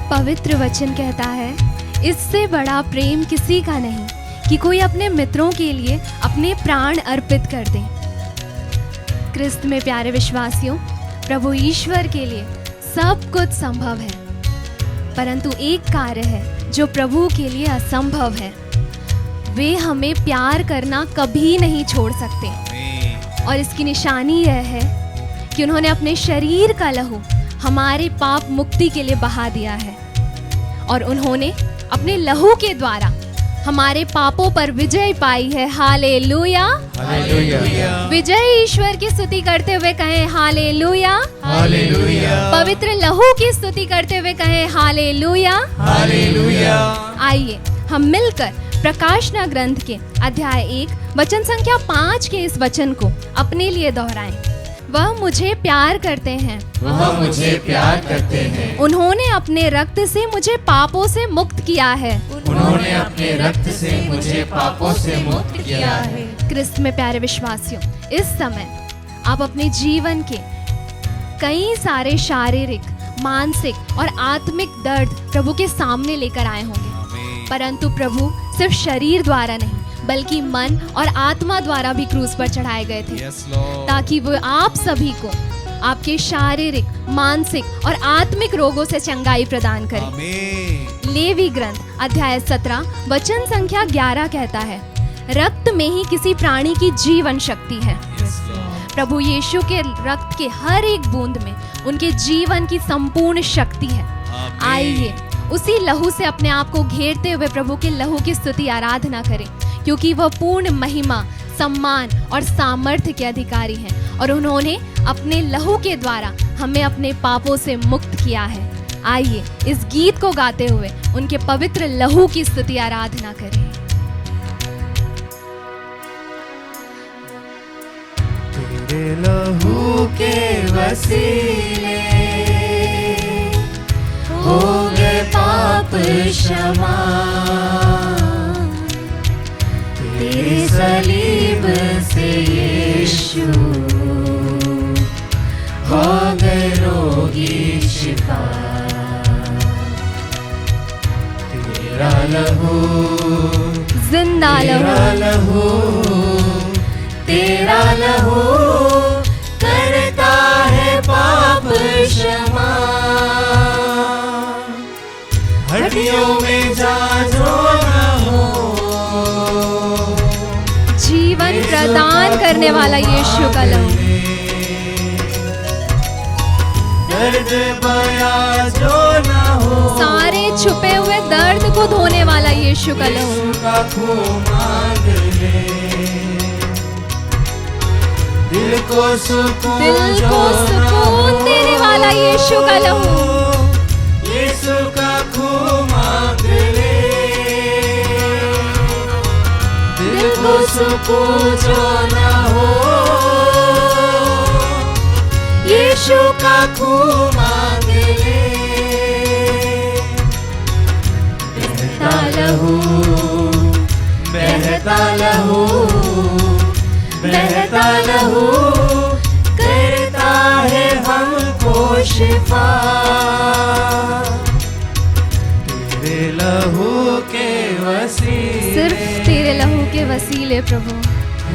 पवित्र वचन कहता है, इससे बड़ा प्रेम किसी का नहीं कि कोई अपने मित्रों के लिए अपने प्राण अर्पित कर दे। क्रिस्त में प्यारे विश्वासियों, प्रभु ईश्वर के लिए सब कुछ संभव है, परंतु एक कार्य है जो प्रभु के लिए असंभव है। वे हमें प्यार करना कभी नहीं छोड़ सकते, और इसकी निशानी यह है कि उन्होंने अपने शरीर का लहू हमारे पाप मुक्ति के लिए बहा दिया है, और उन्होंने अपने लहू के द्वारा हमारे पापों पर विजय पाई है। Hallelujah, hallelujah. विजय ईश्वर की स्तुति करते हुए कहें हालेलुया, हालेलुया। पवित्र लहू की स्तुति करते हुए कहें हालेलुया, हालेलुया। आइए हम मिलकर प्रकाशना ग्रंथ के अध्याय 1 वचन संख्या 5 के इस वचन को अपने लिए दोहराएं। वह मुझे प्यार करते हैं, वह मुझे प्यार करते हैं। उन्होंने अपने रक्त से मुझे पापों से मुक्त किया है। उन्होंने अपने रक्त से मुझे पापों से मुक्त किया है। क्रिस्त में प्यारे विश्वासियों, इस समय आप अपने जीवन के कई सारे शारीरिक, मानसिक और आत्मिक दर्द प्रभु के सामने लेकर आए होंगे, परंतु प्रभु सिर्फ शरीर द्वारा नहीं बल्कि मन और आत्मा द्वारा भी क्रूस पर चढ़ाए गए थे, ताकि वो आप सभी को आपके शारीरिक, मानसिक और आत्मिक रोगों से चंगाई प्रदान करे। लेवी ग्रंथ अध्याय 17 वचन संख्या 11 कहता है, रक्त में ही किसी प्राणी की जीवन शक्ति है। प्रभु यीशु के रक्त के हर एक बूंद में उनके जीवन की संपूर्ण शक्ति है। आइए उसी लहू से अपने आप को घेरते हुए प्रभु के लहू की स्तुति आराधना करें, क्योंकि वह पूर्ण महिमा, सम्मान और सामर्थ्य के अधिकारी हैं, और उन्होंने अपने लहू के द्वारा हमें अपने पापों से मुक्त किया है। आइए इस गीत को गाते हुए उनके पवित्र लहू की स्तुति आराधना करें। तेरे लहू के वसीले हो गए पाप क्षमा, तेरे सलीब से यीशु हो गए रोगी शिफा। तेरा लहू, जिंदा तेरा लहू, लहू, तेरा लहू करता है पाप क्षमा। हड्डियों में जाजो न हो, जीवन प्रदान करने वाला यीशु का लहू, दर्द बया जो न हो, सारे छुपे हुए दर्द को धोने वाला यीशु का लहू, यीशु का खून मांग ले। दिल को सुकून देने वाला यीशु का लहू, यीशु का खून मांग ले। दिल को सुकून जो न हो, यीशु का खून मांग ले। बहता लहू, बहता लहू, बहता लहू करता है हमको शिफा। तेरे लहू के वसीले, सिर्फ तेरे लहू के वसीले प्रभु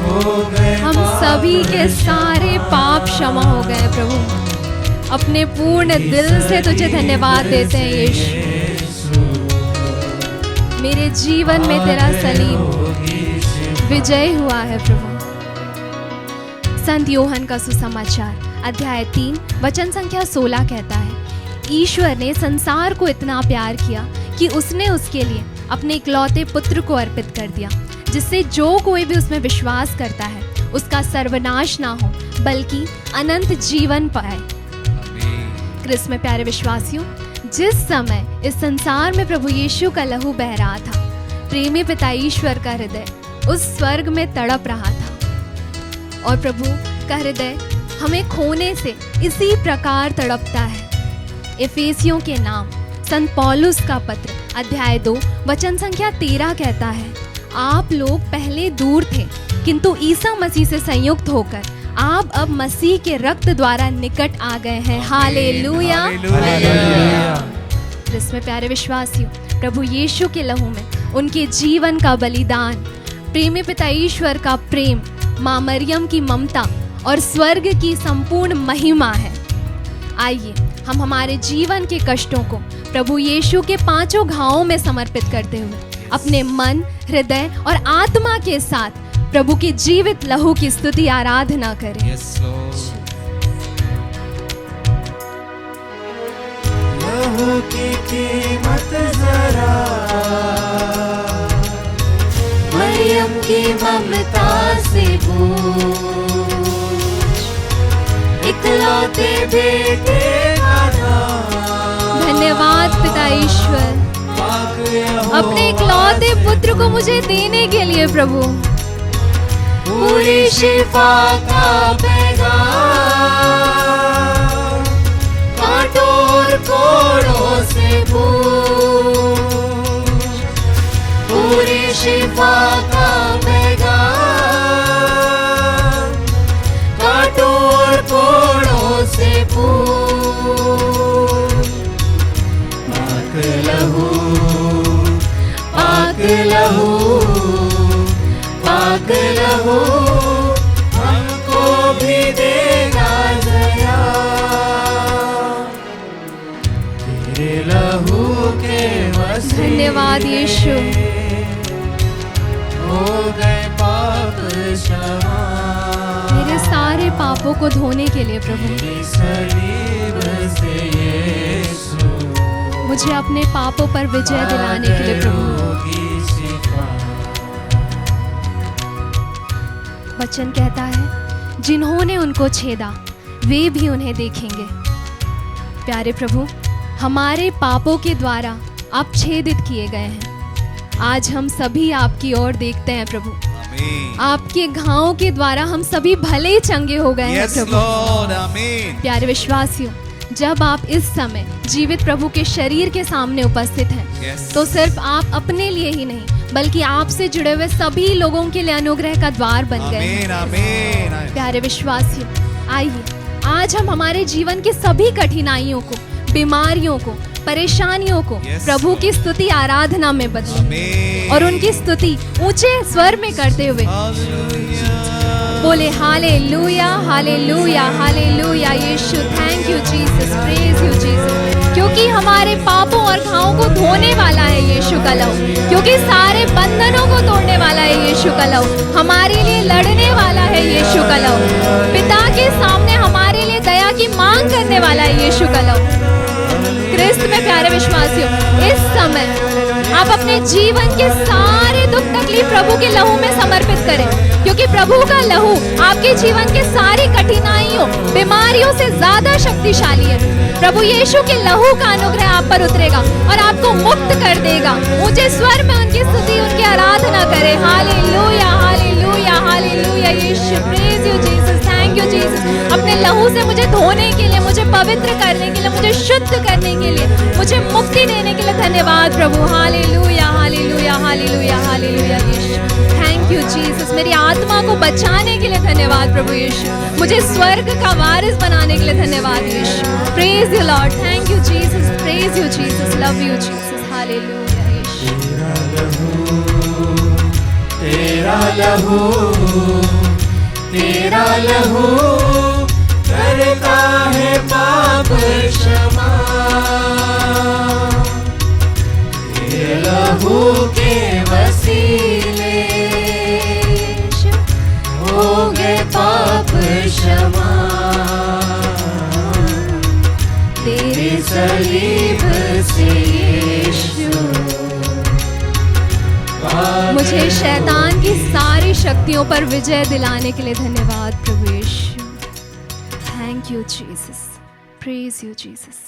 हो गए हम सभी के सारे पाप क्षमा हो गए। प्रभु अपने पूर्ण दिल से तुझे धन्यवाद देते हैं यीशु। मेरे जीवन में तेरा सलीब विजय हुआ है प्रभु। संत योहन का सुसमाचार अध्याय 3 वचन संख्या 16 कहता है, ईश्वर ने संसार को इतना प्यार किया कि उसने उसके लिए अपने इकलौते पुत्र को अर्पित कर दिया, जिससे जो कोई भी उसमें विश्वास करता है उसका सर्वनाश ना हो बल्कि अनंत जीवन पाए। क्रिस्त में प्यारे विश्वासियों, जिस समय इस संसार में प्रभु यीशु का लहू बह रहा था, प्रेमी पिता ईश्वर का हृदय उस स्वर्ग में तड़प रहा था, और प्रभु का हृदय हमें खोने से इसी प्रकार तड़पता है। एफेसियों के नाम संत पौलुस का पत्र अध्याय 2 वचन संख्या 13 कहता है, आप लोग पहले दूर थे किंतु ईसा मसीह से संयुक्त होकर आप अब मसीह के रक्त द्वारा निकट आ गए हैं। हालेलुया। लाजरस में। प्यारे विश्वासियों, प्रभु यीशु के लहू में उनके जीवन का बलिदान, प्रेमी पिता ईश्वर का प्रेम, माँ मरियम की ममता और स्वर्ग की संपूर्ण महिमा है। आइए हम हमारे जीवन के कष्टों को प्रभु यीशु के 5 घावों में समर्पित करते हुए अपने मन, हृदय और आत्मा के साथ प्रभु के जीवित लहू की स्तुति आराधना करें। Yes, Lord. लहू की कीमत जरा मरियम की ममता से पूछ, इकलौते बेटे का नाम। धन्यवाद पिता ईश्वर, अपने इकलौते पुत्र को मुझे देने के लिए प्रभु। पूरी शिफा का पैगाम कांटों और कोड़ों से पूछ, पूरी शिफा का पैगाम कांटों और कोड़ों से पूछ। पाक लहू, पाक लहू, पाक लहू हमको भी देगा दया। तेरे लहू के वसीले धन्यवाद यीशु, हो गए पाप क्षमा। मेरे सारे पापों को धोने के लिए प्रभु तेरी सलीब से यीशु मुझे अपने पापों पर विजय दिलाने के लिए प्रभु। की शिफा। वचन कहता है, जिन्होंने उनको छेदा वे भी उन्हें देखेंगे। प्यारे प्रभु, हमारे पापों के द्वारा आप छेदित किए गए हैं। आज हम सभी आपकी ओर देखते हैं प्रभु। आमीन। आपके घावों के द्वारा हम सभी भले चंगे हो गए हैं Yes, प्रभु। Lord. आमीन। प्यारे विश्वासियों, जब आप इस समय जीवित प्रभु के शरीर के सामने उपस्थित हैं, Yes. तो सिर्फ आप अपने लिए ही नहीं बल्कि आपसे जुड़े हुए सभी लोगों के लिए अनुग्रह का द्वार बन गए हैं। आमीन, आमीन। प्यारे विश्वासियों, आइए आज हम हमारे जीवन की सभी कठिनाइयों को, बीमारियों को, परेशानियों को Yes. प्रभु की स्तुति आराधना में बदलें आमीन। और उनकी स्तुति ऊंचे स्वर में करते हुए हालेलुया। बोले हालेलुया, हालेलुया, हालेलुया। यीशु, thank you Jesus, praise you Jesus. क्योंकि हमारे पापों और घावों को धोने वाला है यीशु का लहू, क्योंकि सारे बंधनों को तोड़ने वाला है यीशु का लहू, हमारे लिए लड़ने वाला है यीशु का लहू, पिता के सामने हमारे लिए दया की मांग करने वाला है यीशु का लहू। क्रिस्त में प्यारे विश्वासियों, इस समय आप अपने जीवन के सारे दुख तकलीफ प्रभु के लहू में समर्पित करें, क्योंकि प्रभु का लहू आपके जीवन के सारी कठिनाइयों, बीमारियों से ज्यादा शक्तिशाली है। प्रभु यीशु के लहू का अनुग्रह आप पर उतरेगा और आपको मुक्त कर देगा। ऊंचे स्वर में उनकी स्तुति, उनकी आराधना करें। Hallelujah, hallelujah, hallelujah. यीशु, praise you Jesus, thank you Jesus. अपने लहू से मुझे धोने के लिए, मुझे पवित्र करने के लिए, मुझे शुद्ध करने के लिए, मुझे मुक्ति देने के लिए धन्यवाद प्रभु। Hallelujah, hallelujah, hallelujah, hallelujah. यीशु, थैंक यू जीसस। मेरी आत्मा को बचाने के लिए धन्यवाद प्रभु यीशु। मुझे स्वर्ग का वारिस बनाने के लिए धन्यवाद यीशु। Praise you Lord, thank you Jesus, praise you Jesus, love you Jesus. Hallelujah यीशु। तेरा लहू, तेरा लहू करता है पाप क्षमा। तेरे लहू के वसीले हो गए पाप क्षमा। तेरे सलीब से यीशु मुझे शैतान की सारी शक्तियों पर विजय दिलाने के लिए धन्यवाद प्रभु यीशु। Thank you Jesus, praise you Jesus.